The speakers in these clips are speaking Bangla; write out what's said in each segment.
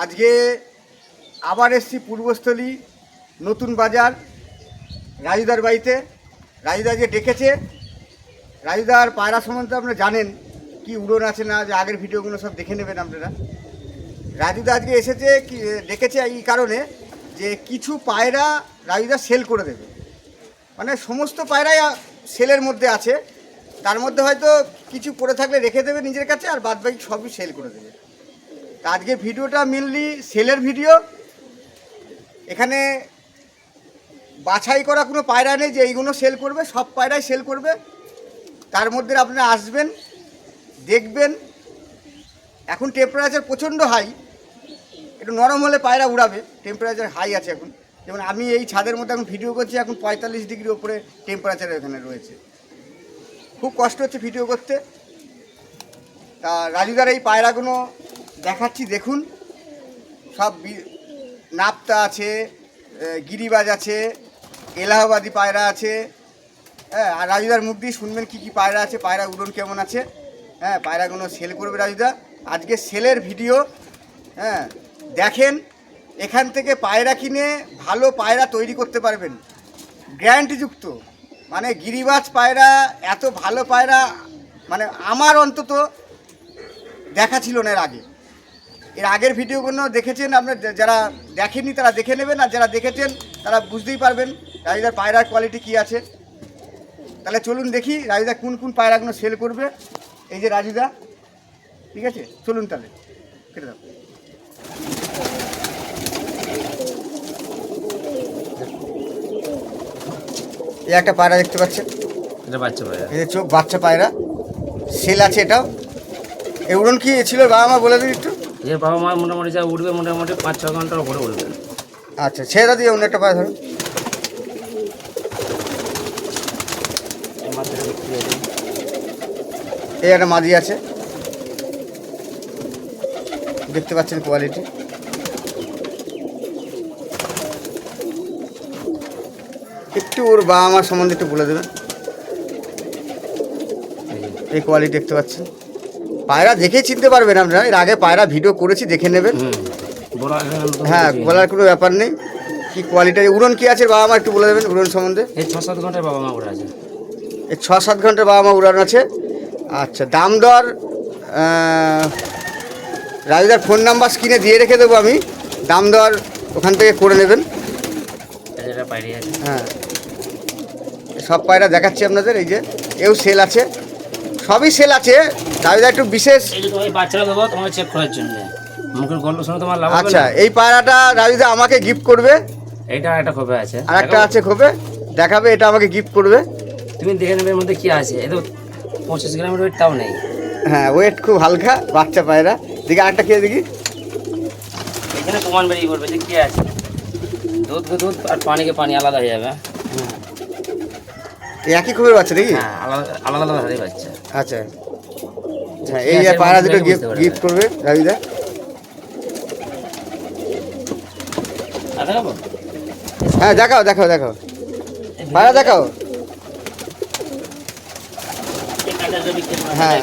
আজকে আবার এসছি পূর্বস্থলী নতুন বাজার রাজুদার বাড়িতে। রাজুদা যে ডেকেছে, রাজুদার পায়রা সম্বন্ধে আপনারা জানেন কি উড়ন আছে না, যে আগের ভিডিওগুলো সব দেখে নেবেন আপনারা। রাজুদা আজকে এসেছে কি ডেকেছে এই কারণে যে কিছু পায়রা রাজুদা সেল করে দেবে, মানে সমস্ত পায়রাই সেলের মধ্যে আছে, তার মধ্যে হয়তো কিছু পড়ে থাকলে রেখে দেবে নিজের কাছে, আর বাদবাকি সবই সেল করে দেবে। তা আজকে ভিডিওটা মেনলি সেলের ভিডিও। এখানে বাছাই করা কোনো পায়রা নেই যে এইগুলো সেল করবে, সব পায়রাই সেল করবে। তার মধ্যে আপনারা আসবেন, দেখবেন। এখন টেম্পারেচার প্রচণ্ড হাই, একটু নরম হলে পায়রা উড়াবে, টেম্পারেচার হাই আছে এখন। যেমন আমি এই ছাদের মধ্যে এখন ভিডিও করছি, এখন 45 ডিগ্রি ওপরে টেম্পারেচার এখানে রয়েছে, খুব কষ্ট হচ্ছে ভিডিও করতে। তা রাজুদার এই পায়রাগুলো দেখাচ্ছি, দেখুন। সব নাপ্তা আছে, গিরিবাজ আছে, এলাহাবাদি পায়রা আছে। হ্যাঁ, আর রাজুদার মুখ দিয়ে শুনবেন কী কী পায়রা আছে, পায়রা উড়ন কেমন আছে। হ্যাঁ, পায়রাগুলো সেল করবে রাজুদা, আজকে সেলের ভিডিও। হ্যাঁ, দেখেন, এখান থেকে পায়রা কিনে ভালো পায়রা তৈরি করতে পারবেন, গ্যারান্টিযুক্ত। মানে গিরিবাজ পায়রা, এত ভালো পায়রা মানে আমার অন্তত দেখা ছিল না এর আগে। এর আগের ভিডিওগুলো দেখেছেন আপনার, যারা দেখেননি তারা দেখে নেবেন, আর যারা দেখেছেন তারা বুঝতেই পারবেন রাজুদার পায়রার কোয়ালিটি কী আছে। তাহলে চলুন দেখি রাজুদা কোন কোন পায়রাগুলো সেল করবে। এই যে রাজুদা, ঠিক আছে, চলুন তাহলে কেটে দাও। এই একটা পায়রা দেখতে পাচ্ছেন, এটা বাচ্চা পায়রা, এই যে চোখ বাচ্চা পায়রা, সেল আছে এটাও। এই উড়ন কি ছিল বাবা মা বলে দিন একটু। যে বাবা মা মোটামুটি যা উঠবে, মোটামুটি 5-6 ঘন্টার উপরে উঠবে। আচ্ছা, ছেড়ে দিয়ে অন্য একটা পায়রা ধরুন। এই একটা মাদি আছে, দেখতে পাচ্ছেন কোয়ালিটি। একটু ওর বাবা মার সম্বন্ধে একটু বলে দেবেন। এই কোয়ালিটি দেখতে পাচ্ছেন, পায়রা দেখেই চিনতে পারবেন আপনারা। এর আগে পায়রা ভিডিও করেছি, দেখে নেবেন। হ্যাঁ, বলার কোনো ব্যাপার নেই। কি কোয়ালিটির উড়ন কি আছে বাবা মা একটু বলে দেবেন উড়ন সম্বন্ধে। এই 6-7 ঘন্টার বাবা মা উড়ে আছে, এই 6-7 ঘন্টার বাবা মা উড়ানো আছে। আচ্ছা, দাম দর রাজুদার ফোন নাম্বার স্ক্রিনে দিয়ে রেখে দেবো আমি, দাম দর ওখান থেকে করে নেবেন। হ্যাঁ, সব পায়রা দেখাচ্ছি আপনাদের। এই যে এও সেল আছে, সবই সেল আছে। রাজুদা একটু বিশেষ বাচ্চারা দেবো তোমার চেক করার জন্য, মুখের গল্প শুনে তোমার লাভ হবে। আচ্ছা, এই পায়রাটা রাজুদা আমাকে গিফট করবে। এইটা একটা খোপে আছে, আর একটা আছে খোপে, দেখাবে, এটা আমাকে গিফট করবে। তুমি দেখে নেবে এর মধ্যে কি আছে। এই তো 25 গ্রামের ওয়েটটাও নেই। হ্যাঁ, ওয়েট খুব হালকা, বাচ্চা পায়রা। দেখি আরেকটা খেয়ে দেখি। এখানে প্রমাণ বেরিয়ে পড়বে যে কি আছে। দুধকে দুধ আর পানিকে পানি আলাদা হয়ে যাবে। একই খবর বাচ্চা নাকি? হ্যাঁ, আলাদা আলাদা আলাদা হয়ে বাচ্চা। আচ্ছা, হ্যাঁ, এই যে পায়রা দুটো গিফট করবে রাজুদা। হ্যাঁ, দেখাও দেখাও দেখাও, পায়রা দেখাও। হ্যাঁ,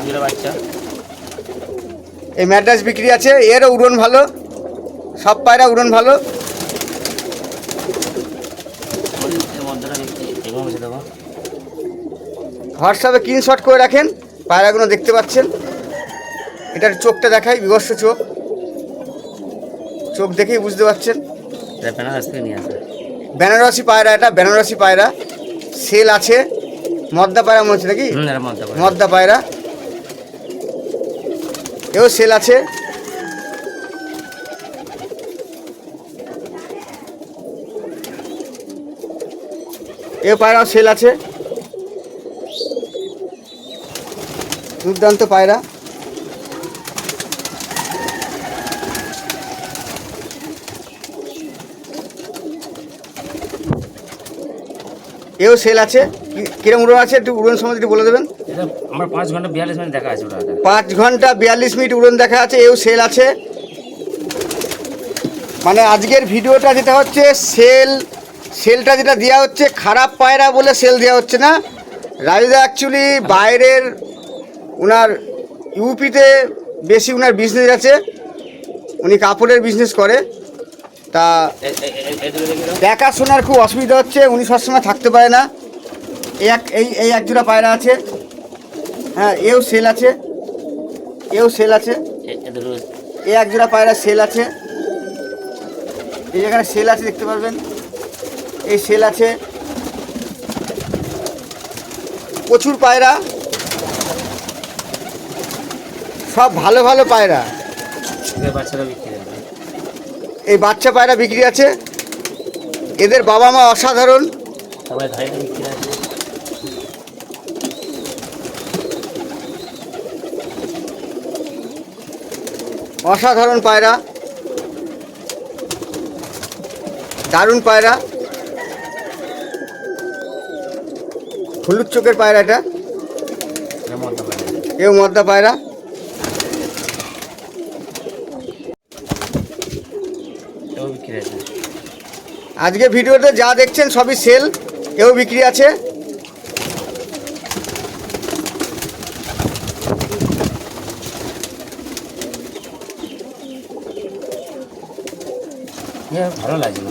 এই ম্যাড্রাস বিক্রি আছে, এরও উড়ন ভালো, সব পায়রা উড়ন ভালো। হোয়াটসঅ্যাপে স্ক্রিনশট করে রাখেন, পায়রাগুলো দেখতে পাচ্ছেন। এটার চোখটা দেখাই, বিভৎস চোখ, চোখ দেখেই বুঝতে পারছেন। বেনারসি পায়রা, এটা বেনারসি পায়রা, সেল আছে। মদ্দা পায়রা মনে হচ্ছে নাকি? মদ্দা পায়রা, এও সেল আছে। এও পায়রাও সেল আছে, দুর্দান্ত পায়রা। এও সেল আছে। কিরম উড়ন আছে একটু উড়ন সম্বন্ধে একটু বলে দেবেন। আমার 5 ঘন্টা 42 মিনিট দেখা আছে। 5 ঘন্টা 42 মিনিট উড়ন দেখা আছে, এও সেল আছে। মানে আজকের ভিডিওটা যেটা হচ্ছে সেলটা যেটা দেওয়া হচ্ছে, খারাপ পায়রা বলে সেল দেওয়া হচ্ছে না। রাজুদা অ্যাকচুয়ালি বাইরের ওনার ইউপিতে বেশি ওনার বিজনেস আছে, উনি কাপড়ের বিজনেস করে। তা দেখাশোনার খুব অসুবিধা হচ্ছে, উনি সবসময় থাকতে পারে না। এই এক জোড়া পায়রা আছে, হ্যাঁ এও সেল আছে, এও সেল আছে। এই এক জোড়া পায়রা সেল আছে, এই যেখানে সেল আছে দেখতে পারবেন, এই সেল আছে। প্রচুর পায়রা, সব ভালো ভালো পায়রা। এই বাচ্চা পায়রা বিক্রি আছে, এদের বাবা মা অসাধারণ। অসাধারণ পায়রা, দারুণ পায়রা, হলুদ চোখের পায়রা এটা, এও মদ্দা পায়রা। আজকে ভিডিওতে যা দেখছেন সবই সেল, এও বিক্রি আছে। ভালো লাগছে,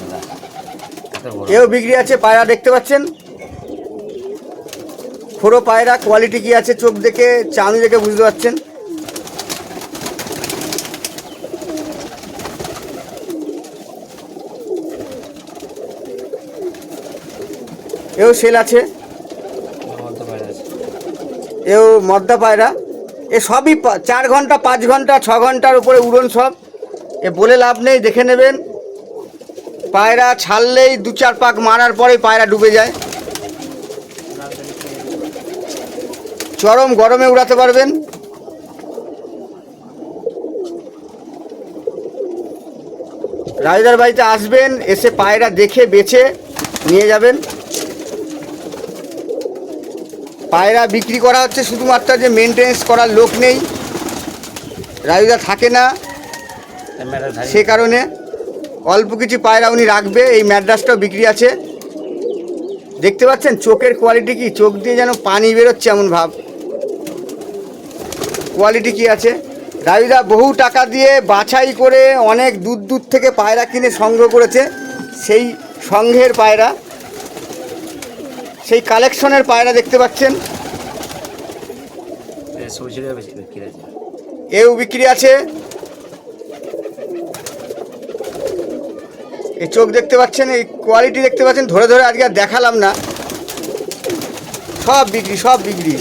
এও বিক্রি আছে। পায়রা দেখতে পাচ্ছেন, খোড়ো পায়রা, কোয়ালিটি কি আছে চোখ দেখে, চাঁদি দেখে বুঝতে পারছেন। এও সেল আছে, এও মদ্দা পায়রা। এ সবই 4 ঘন্টা 5 ঘন্টা 6 ঘন্টার উপরে উড়ন সব। এ বলে লাভ নেই, দেখে নেবেন। পায়রা ছাড়লেই 2-4 পাক মারার পরেই পায়রা ডুবে যায়। চরম গরমে উড়াতে পারবেন। রাজুদার বাড়িতে আসবেন, এসে পায়রা দেখে বেছে নিয়ে যাবেন। পায়রা বিক্রি করা হচ্ছে শুধুমাত্র যে মেনটেন্স করার লোক নেই, রাজুদা থাকে না, সে কারণে অল্প কিছু পায়রা উনি রাখবে। এই ম্যাড্রাসটাও বিক্রি আছে, দেখতে পাচ্ছেন চোখের কোয়ালিটি কি, চোখ দিয়ে যেন পানি বেরোচ্ছে এমন ভাব। কোয়ালিটি কি আছে। রাজুদা বহু টাকা দিয়ে বাছাই করে অনেক দূর দূর থেকে পায়রা কিনে সংগ্রহ করেছে, সেই সংঘের পায়রা, সেই কালেকশনের পায়রা দেখতে পাচ্ছেন। এও বিক্রি আছে। এই চোখ দেখতে পাচ্ছেন, এই কোয়ালিটি দেখতে পাচ্ছেন। ধরে ধরে আজকে আর দেখালাম না, সব বিক্রি, সব বিক্রি।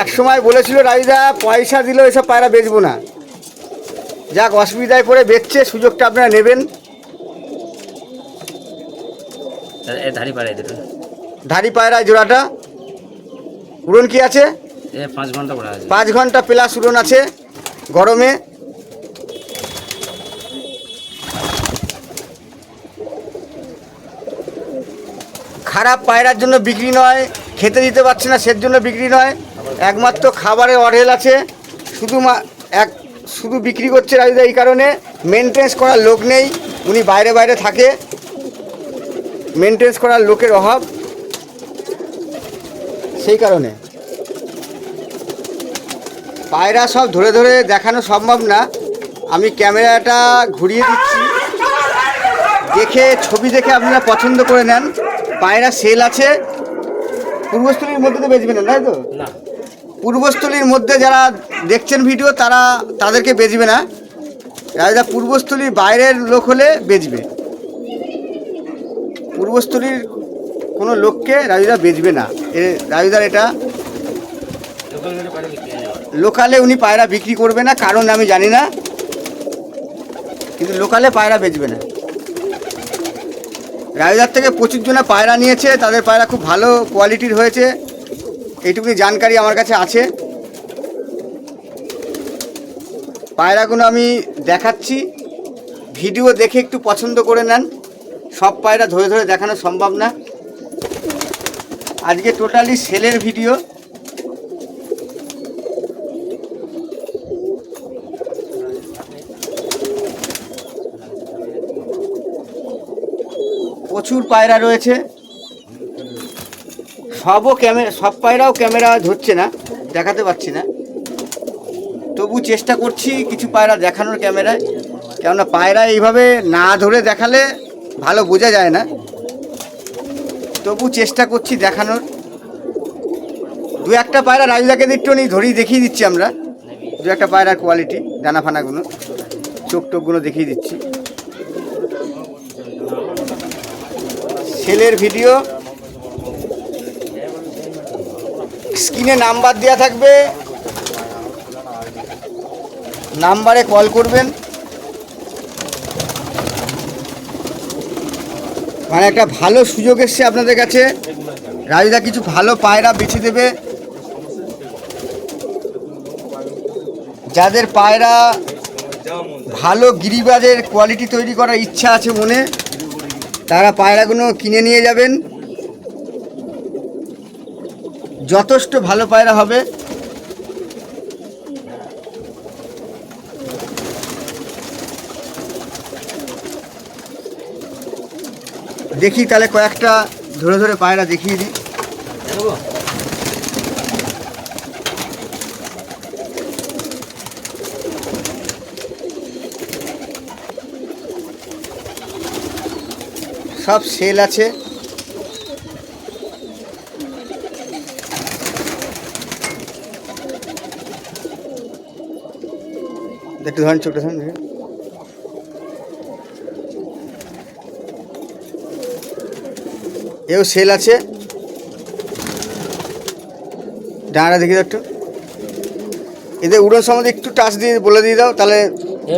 এক সময় বলেছিল রাজুদা পয়সা দিলেও এসব পায়রা বেচবো না, যাক অসুবিধায় পড়ে বেচছে, সুযোগটা আপনারা নেবেন। ধাড়ি পায়রা জোড়াটা উড়ন কি আছে, 5 ঘন্টা পড়া আছে, 5 ঘন্টা প্লাস উড়ন আছে গরমে। খারাপ পায়রার জন্য বিক্রি নয়, খেতে দিতে পারছে না সের জন্য বিক্রি নয়, একমাত্র খাবারের অঢেল আছে। শুধু বিক্রি করছে রাজুদা এই কারণে মেনটেন্স করার লোক নেই, উনি বাইরে বাইরে থাকে, মেনটেন্স করার লোকের অভাব, সেই কারণে। পায়রা সব ধরে ধরে দেখানো সম্ভব না, আমি ক্যামেরাটা ঘুরিয়ে দিচ্ছি, দেখে ছবি দেখে আপনারা পছন্দ করে নেন। পায়রা সেল আছে। পূর্বস্থলীর মধ্যে তো বেচবে না, তাই তো? না, পূর্বস্থলীর মধ্যে যারা দেখছেন ভিডিও তাদেরকে বেচবে না। রাজুদা পূর্বস্থলীর বাইরের লোক হলে বেচবে, পূর্বস্থলীর কোনো লোককে রাজুদা বেচবে না। রাজুদার এটা লোকালে উনি পায়রা বিক্রি করবে না, কারণ আমি জানি না, কিন্তু লোকালে পায়রা বেচবে না। রাজুদার থেকে প্রচুর জনা পায়রা নিয়েছে, তাদের পায়রা খুব ভালো কোয়ালিটির হয়েছে, এইটুকুনি জানকারি আমার কাছে আছে। পায়রাগুলো আমি দেখাচ্ছি, ভিডিও দেখে একটু পছন্দ করে নেন, সব পায়রা ধরে ধরে দেখানো সম্ভব না। আজকে টোটালি সেলের ভিডিও। প্রচুর পায়রা রয়েছে, সব পায়রাও ক্যামেরা ধরছে না, দেখাতে পারছি না। তবু চেষ্টা করছি কিছু পায়রা দেখানোর ক্যামেরায়, কেননা পায়রা এইভাবে না ধরে দেখালে ভালো বোঝা যায় না, তবু চেষ্টা করছি দেখানোর। দু একটা পায়রা রাজুদাকে একটু ধরেই দেখিয়ে দিচ্ছি আমরা, দু একটা পায়রার কোয়ালিটি, ডানা ফানাগুলো, চোখ টোকগুলো দেখিয়ে দিচ্ছি। সেলের ভিডিও স্ক্রিনে নাম্বার দেওয়া থাকবে, নাম্বারে কল করবেন। মানে একটা ভালো সুযোগ এসছে আপনাদের কাছে, রাজুদা কিছু ভালো পায়রা বেছে দেবে। যাদের পায়রা ভালো গিরিবাজের কোয়ালিটি তৈরি করার ইচ্ছা আছে মনে, তারা পায়রাগুলো কিনে নিয়ে যাবেন। যথেষ্ট ভালো পায়রা হবে। দেখি তাহলে কয়েকটা ধরে ধরে পায়রা দেখিয়ে দিই। সব সেল আছে। একটু ধরেন, চোখটা ধরেন। এও সেল আছে, ডানাটা দেখি একটু। এদের উড়ন সম্বন্ধে একটু টাচ দিয়ে বলে দিয়ে দাও, তাহলে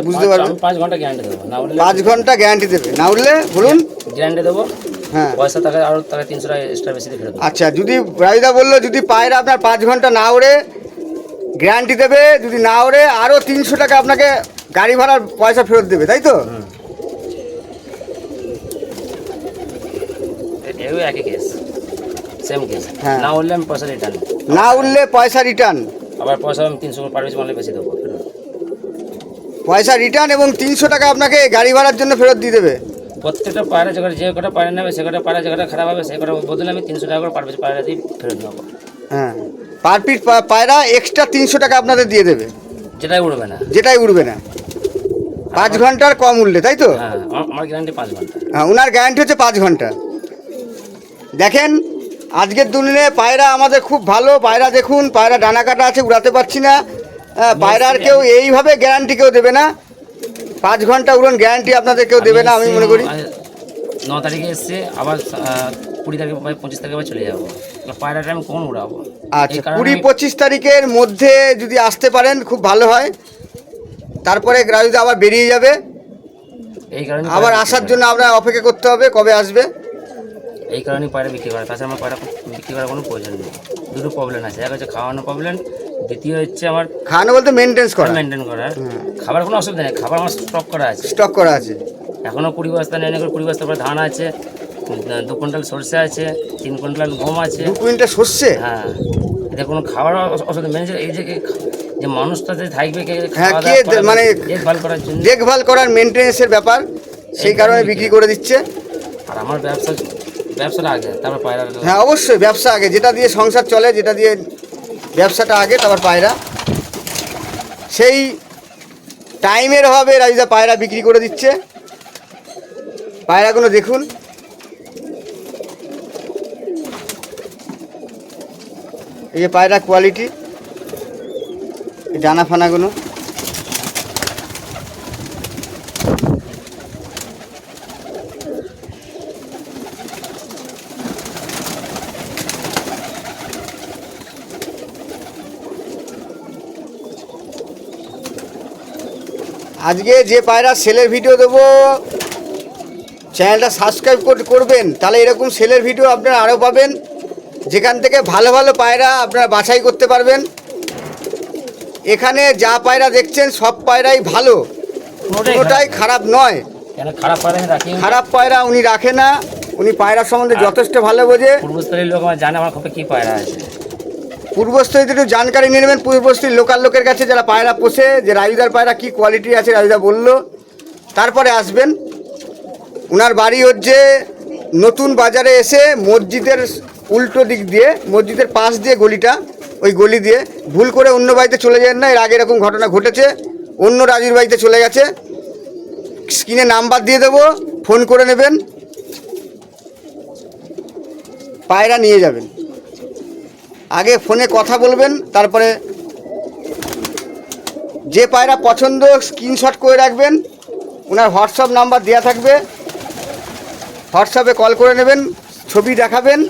বুঝতে পারবে। 5 ঘন্টা গ্যারান্টি দেবো, না উঠলে 5 ঘন্টা গ্যারান্টি দেবে, না উঠলে বলুন গ্যারান্টি দেবো। হ্যাঁ, পয়সা টাকা আরও টাকা 300 টাকা এক্সট্রা বেশি দিয়ে ফেরত দেবো। আচ্ছা, যদি রাজুদা বললো যদি পায়রা আপনার 5 ঘন্টা না ওড়ে গ্যারান্টি দেবে, যদি না ওড়ে আরও 300 টাকা আপনাকে গাড়ি ভাড়ার পয়সা ফেরত দেবে, তাই তো? এও একই কেস, সেম কেস। হ্যাঁ। না উঠলে আমি পয়সা রিটার্ন, না উঠলে পয়সা রিটার্ন, আবার পয়সা আমি 300 পার পিস মানলে বেশি দেবো ফেরত। পয়সা রিটার্ন এবং 300 টাকা আপনাকে গাড়ি ভাড়ার জন্য ফেরত দিয়ে দেবে। প্রত্যেকটা পায়রা যে কটা পায়রা নেবে, সে কটা পায়রা যে কটা খারাপ হবে, সে কটা বদলে আমি 300 টাকা করে পার পিস পায়রা দিয়ে ফেরত নেবো। হ্যাঁ, পার পিস পায়রা এক্সট্রা 300 টাকা আপনাদের দিয়ে দেবে, যেটাই উঠবে না, যেটাই উঠবে না। 5 ঘন্টার কম উঠলে, তাই তো? হ্যাঁ, আমার গ্যারান্টি 5 ঘন্টা। হ্যাঁ, ওনার গ্যারান্টি হচ্ছে 5 ঘন্টা। দেখেন আজকের দিনে পায়রা আমাদের খুব ভালো পায়রা, দেখুন পায়রা ডানা কাটা আছে, উড়াতে পারছি না। পায়রার কেউ এইভাবে গ্যারান্টি কেউ দেবে না, 5 ঘন্টা উড়ন গ্যারান্টি আপনাদের কেউ দেবে না, আমি মনে করি। 9 তারিখে এসছে, আবার 20 তারিখে 25 তারিখে আবার চলে যাবো। পায়রাটা আমি কখন উড়াবো? আচ্ছা, 20-25 তারিখের মধ্যে যদি আসতে পারেন খুব ভালো হয়, তারপরে রাজুদা আবার বেরিয়ে যাবে। এই কারণে আবার আসার জন্য আমরা অপেক্ষা করতে হবে, কবে আসবে। এই কারণেই পায়রা বিক্রি করা, তাছাড়া আমার পায়রা বিক্রি করার কোনো প্রয়োজন নেই। দুটো প্রবলেম আছে, এক হচ্ছে খাওয়ানো প্রবলেম, দ্বিতীয় হচ্ছে আমার খাওয়ানো বলতে মেনটেন্স করা, মেনটেন করার। খাবার কোনো অসুবিধা নেই, খাবার আমার স্টক করা আছে, স্টক করা আছে। এখনও 20 বস্তা নেই, 20 বস্তা পরে ধান আছে, 2 কুইন্টাল সরষে আছে, 3 কুইন্টাল গম আছে। 2 কুইন্টাল সর্ষে? হ্যাঁ, এতে কোনো খাবার অসুবিধা মেনে, এই যে মানুষটা যে থাকবে হ্যাঁ, কে মানে দেখভাল করার জন্য, দেখভাল করার মেনটেন্সের ব্যাপার, সেই কারণে বিক্রি করে দিচ্ছে। আর আমার ব্যবসাটা আগে, তারপর পায়রা। হ্যাঁ, অবশ্যই ব্যবসা আগে, যেটা দিয়ে সংসার চলে, যেটা দিয়ে ব্যবসাটা আগে, তারপর পায়রা। সেই টাইমের অভাবে রাজুদা পায়রা বিক্রি করে দিচ্ছে। পায়রাগুলো দেখুন, এই যে পায়রা কোয়ালিটি, ডানা ফানাগুলো। আজকে যে পায়রা সেলের ভিডিও দেবো, চ্যানেলটা সাবস্ক্রাইব করবেন, তাহলে এরকম সেলের ভিডিও আপনারা আরও পাবেন, যেখান থেকে ভালো ভালো পায়রা আপনারা বাছাই করতে পারবেন। এখানে যা পায়রা দেখছেন সব পায়রাই ভালো, কোনোটাই খারাপ নয়। খারাপ পায়রা উনি রাখে না, উনি পায়রা সম্বন্ধে যথেষ্ট ভালো বোঝে। পূর্বস্থলীর লোক আমার জানে আমার কবে কী পায়রা আছে। পূর্বস্থলীতে একটু জানকারি নিয়ে নেবেন, পূর্বস্থলীর লোকাল লোকের কাছে যারা পায়রা পোষে, যে রাজুদার পায়রা কী কোয়ালিটি আছে রাজুদা বললো, তারপরে আসবেন। ওনার বাড়ি হচ্ছে নতুন বাজারে এসে মসজিদের উল্টো দিক দিয়ে, মসজিদের পাশ দিয়ে গলিটা, ওই গলি দিয়ে। ভুল করে অন্য বাড়িতে চলে যান না, এর আগে এরকম ঘটনা ঘটেছে, অন্য রাজুর বাড়িতে চলে গেছে। স্ক্রিনে নাম্বার দিয়ে দেবো, ফোন করে নেবেন, পায়রা নিয়ে যাবেন। আগে ফোনে কথা বলবেন, তারপরে যে পায়রা পছন্দ স্ক্রিনশট করে রাখবেন, ওনার হোয়াটসঅ্যাপ নাম্বার দেওয়া থাকবে, হোয়াটসঅ্যাপে কল করে নেবেন, ছবি দেখাবেন।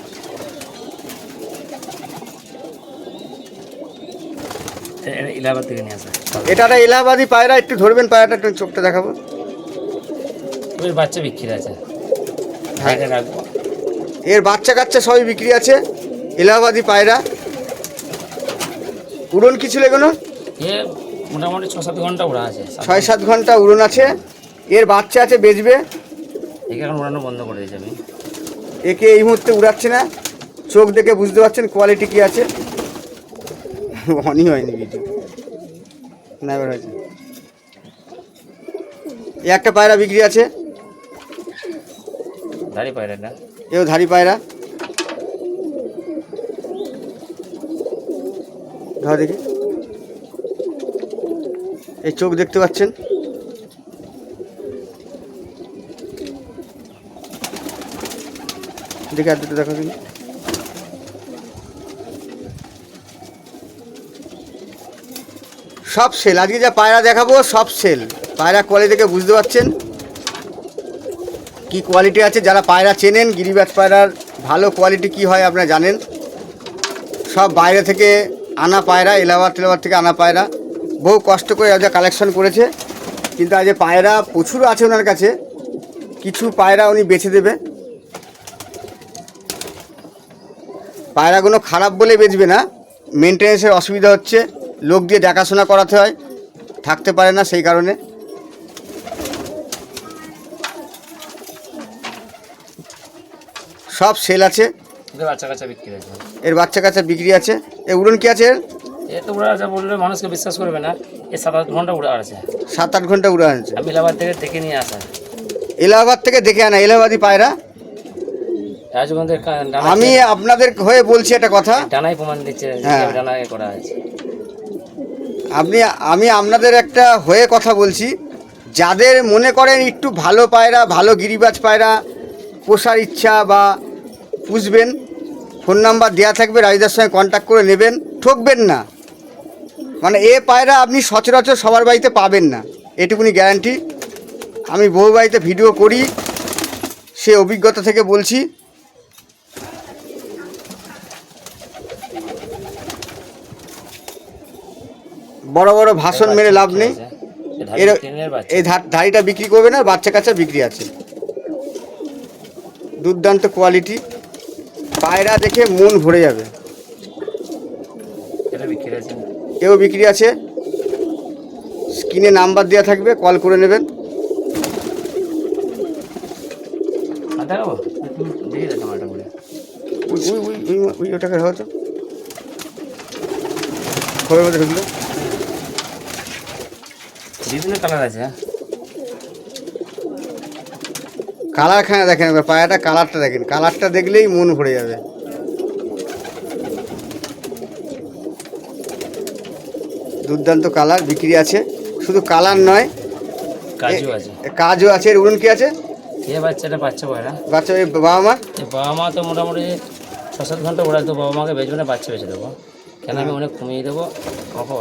ইলাহাবাদ থেকে নিয়ে আসা এটা একটা এলাহাবাদি পায়রা, একটু ধরবেন পায়রাটা, একটু চোখটা দেখাবো। ওই বাচ্চা বিক্রি আছে, হ্যাঁ। এখানে রাখবো। এর বাচ্চা কাচ্চা সবই বিক্রি আছে, এলাহাবাদি পায়রা। উড়ন কি ছিল এগুলো? এ মোটামুটি 6-7 ঘন্টা উড়া আছে, 6-7 ঘন্টা উড়ন আছে। এর বাচ্চা আছে, বেচবে। একে এখন উড়ানো বন্ধ করে দিয়েছি আমি। একে এই মুহূর্তে উড়াচ্ছে না, চোখ দেখে বুঝতে পারছেন কোয়ালিটি কি আছে। অনই হয়নি ভিডিও না, এবার হয়েছে। এই একটা পায়রা বিক্রি আছে, ধারি পায়রাটা। এও ধারি পায়রা। ধর দেখি, এই চোখ দেখতে পাচ্ছেন, দেখে আর দুটো দেখো দিন। সব সেল, আজকে যা পায়রা দেখাবো সব সেল। পায়রা কোয়ালিটি দেখে বুঝতে পারছেন কি কোয়ালিটি আছে। যারা পায়রা চেনেন, গিরিবাজ পায়রার ভালো কোয়ালিটি কি হয় আপনারা জানেন। সব বাইরে থেকে আনা পায়রা, এলাহাবাদ থেকে আনা পায়রা, বহু কষ্ট করে যা কালেকশন করেছে। কিন্তু আজ পায়রা প্রচুর আছে ওনার কাছে, কিছু পায়রা উনি বেছে দেবে। পায়রাগুলো খারাপ বলে বেচবে না, মেনটেন্যান্সের অসুবিধা হচ্ছে, লোক দিয়ে দেখাশোনা করাতে হয়, থাকতে পারে না, সেই কারণে। সব সেল আছে। বাচ্চা কাচ্চা বিক্রি আছে, এর বাচ্চা কাচ্চা বিক্রি আছে। এ উড়ন কি আছে? এ তো উড়া আছে বললে মানুষকে বিশ্বাস করবে না। এ 7-8 ঘন্টা উড়া আছে, 7-8 ঘন্টা উড়ে আনছে। আমি ইলাহাবাদ থেকে দেখে নিয়ে আসা। এলাহাবাদ থেকে দেখে আনা এলাহাবাদি পায়রা। রাজগঞ্জের আমি আপনাদের হয়ে বলছি একটা কথা, ডানাই প্রমাণ দিচ্ছে, হ্যাঁ। ডানায় করা আছে। আমি আপনাদের একটা হয়ে কথা বলছি, যাদের মনে করেন একটু ভালো পায়রা, ভালো গিরিবাজ পায়রা পোষার ইচ্ছা বা পুষবেন, ফোন নাম্বার দেওয়া থাকবে, রাজুদার সঙ্গে কন্ট্যাক্ট করে নেবেন, ঠকবেন না। মানে এ পায়রা আপনি সচরাচর সবার বাড়িতে পাবেন না, এটুকুনি গ্যারান্টি। আমি বহু বাড়িতে ভিডিও করি, সে অভিজ্ঞতা থেকে বলছি। বড় বড় ভাষণ মেরে লাভ নেই। এর এই ধাড়িটা বিক্রি করবে না, বাচ্চা কাচ্চা বিক্রি আছে। দুর্দান্ত কোয়ালিটি পায়রা, দেখে মন ভরে যাবে। এও বিক্রি আছে, স্ক্রিনে নাম্বার দেওয়া থাকবে, কল করে নেবেন। ওটাকে হয়তো খবরের মধ্যে ঢুকলো। বিভিন্ন কালার আছে, কালারখানা দেখেন, পায়রাটা কালারটা দেখেন, কালারটা দেখলেই মন ভরে যাবে। দুর্দান্ত কালার বিক্রি আছে, শুধু কালার নয়, কাজও আছে। এর উড়ন কি আছে? এ বাচ্চাটা বাচ্চা পায়রা, বাচ্চা বাবা মা, বাবা মা তো মোটামুটি 6-7 ঘন্টা ওরা তো বাবা মাকে বেচবে না, বাচ্চা বেঁচে দেবো, কেন আমি অনেক কমিয়ে দেবো।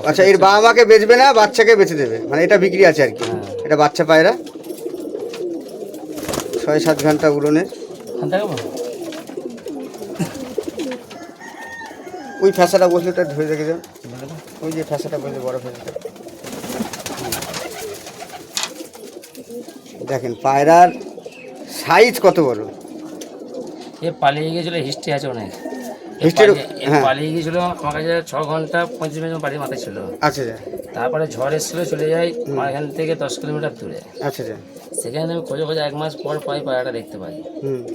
আচ্ছা, এর বাবা মাকে বেচবে না, বাচ্চাকে বেচে দেবে, মানে এটা বিক্রি আছে আর কি। এটা বাচ্চা পায়রা, 6-7 ঘন্টা উড়নের। ওই ফ্যাসাটা বসলে ওটা ধরে রেখে যান, ওই যে ফ্যাসাটা বসলে বড় ফ্যাসাটা দেখেন। পায়রার সাইজ কত বড়। এ পালিয়ে গিয়েছিল, হিস্ট্রি আছে অনেক। হ্যাঁ, পালিয়ে গিয়েছিল আমার কাছে 6 ঘন্টা 35 মিনিট বাড়ির মাথায় ছিল। আচ্ছা, তারপরে ঝড় এসেছিল, চলে যাই আমার এখান থেকে 10 কিলোমিটার দূরে। আচ্ছা, সেখানে আমি খোঁজে 1 মাস পর পায়রাটা দেখতে পাই।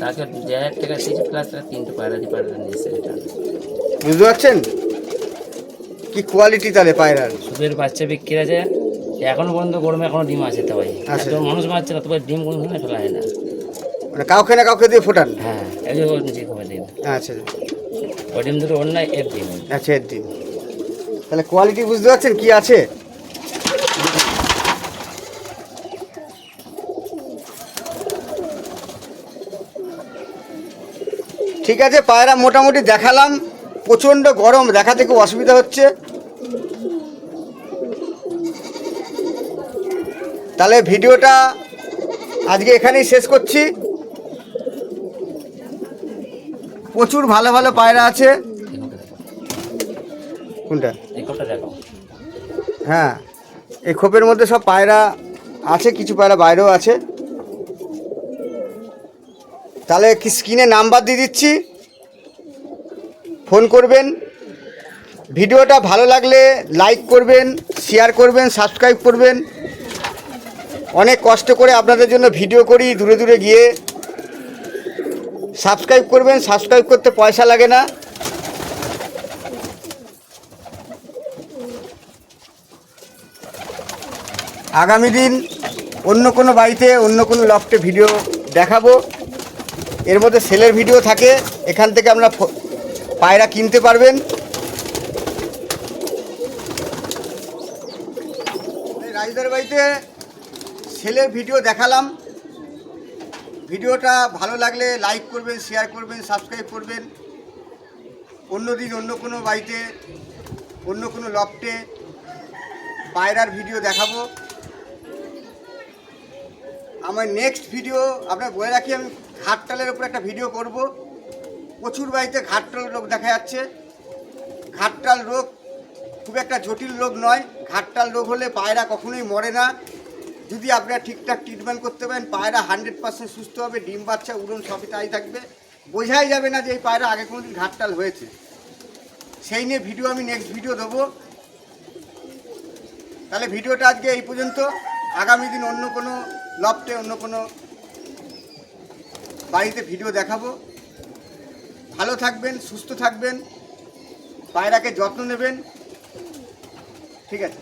তাকে 2,000 টাকা দিয়েছি, প্লাস তারা 3টে পায়রা নিয়ে এসে। বুঝতে পারছেন কি কোয়ালিটি তাহলে পায়রার। সুদের বাচ্চা বিক্রি আছে, এখনো পর্যন্ত গরমে এখনো ডিম আছে। তাই মানুষ মারছে না, তবে ডিম কোনো সময় ফেলা হয় না, মানে কাউকে না কাউকে দিয়ে ফোটান। হ্যাঁ, এই যে নিজে খবর দিন। আচ্ছা, ওই ডিম দুটো অন্য এর ডিম। আচ্ছা, এর ডিম। তাহলে কোয়ালিটি বুঝতে পারছেন কি আছে। ঠিক আছে, পায়রা মোটামুটি দেখালাম। প্রচণ্ড গরম, দেখাতে খুব অসুবিধা হচ্ছে। তাহলে ভিডিওটা আজকে এখানেই শেষ করছি। প্রচুর ভালো ভালো পায়রা আছে। কোনটা? এই খোপটা দেখো। হ্যাঁ, এই খোপের মধ্যে সব পায়রা আছে, কিছু পায়রা বাইরেও আছে। তাহলে কি স্ক্রিনে নাম্বার দিয়ে দিচ্ছি, ফোন করবেন। ভিডিওটা ভালো লাগলে লাইক করবেন, শেয়ার করবেন, সাবস্ক্রাইব করবেন। অনেক কষ্ট করে আপনাদের জন্য ভিডিও করি, দূরে দূরে গিয়ে। সাবস্ক্রাইব করবেন, সাবস্ক্রাইব করতে পয়সা লাগে না। আগামী দিন অন্য কোনো বাড়িতে, অন্য কোনো লফটে ভিডিও দেখাবো। এর মধ্যে সেলের ভিডিও থাকে, এখান থেকে আপনারা পায়রা কিনতে পারবেন। রাজুদার বাড়িতে সেলের ভিডিও দেখালাম। ভিডিওটা ভালো লাগলে লাইক করবেন, শেয়ার করবেন, সাবস্ক্রাইব করবেন। অন্য দিন অন্য কোনো বাড়িতে, অন্য কোনো লফটে পায়রার ভিডিও দেখাবো। আমার নেক্সট ভিডিও আপনার বলে রাখি, আমি ঘাটটালের উপর একটা ভিডিও করব। প্রচুর বাড়িতে ঘাটটাল রোগ দেখা যাচ্ছে। ঘাটটাল রোগ খুব একটা জটিল রোগ নয়। ঘাটটাল রোগ হলে পায়রা কখনোই মরে না। যদি আপনারা ঠিকঠাক ট্রিটমেন্ট করতে পারেন, পায়রা 100% সুস্থ হবে। ডিম বাচ্চা উড়ন সবই তাই থাকবে, বোঝাই যাবে না যে এই পায়রা আগে কোনো দিন ঘাটটাল হয়েছে। সেই নিয়ে ভিডিও আমি নেক্সট ভিডিও দেবো। তাহলে ভিডিওটা আজকে এই পর্যন্ত। আগামী দিন অন্য কোনো লফটে, অন্য কোনো বাড়িতে ভিডিও দেখাবো। ভালো থাকবেন, সুস্থ থাকবেন, পায়রাকে যত্ন নেবেন। ঠিক আছে।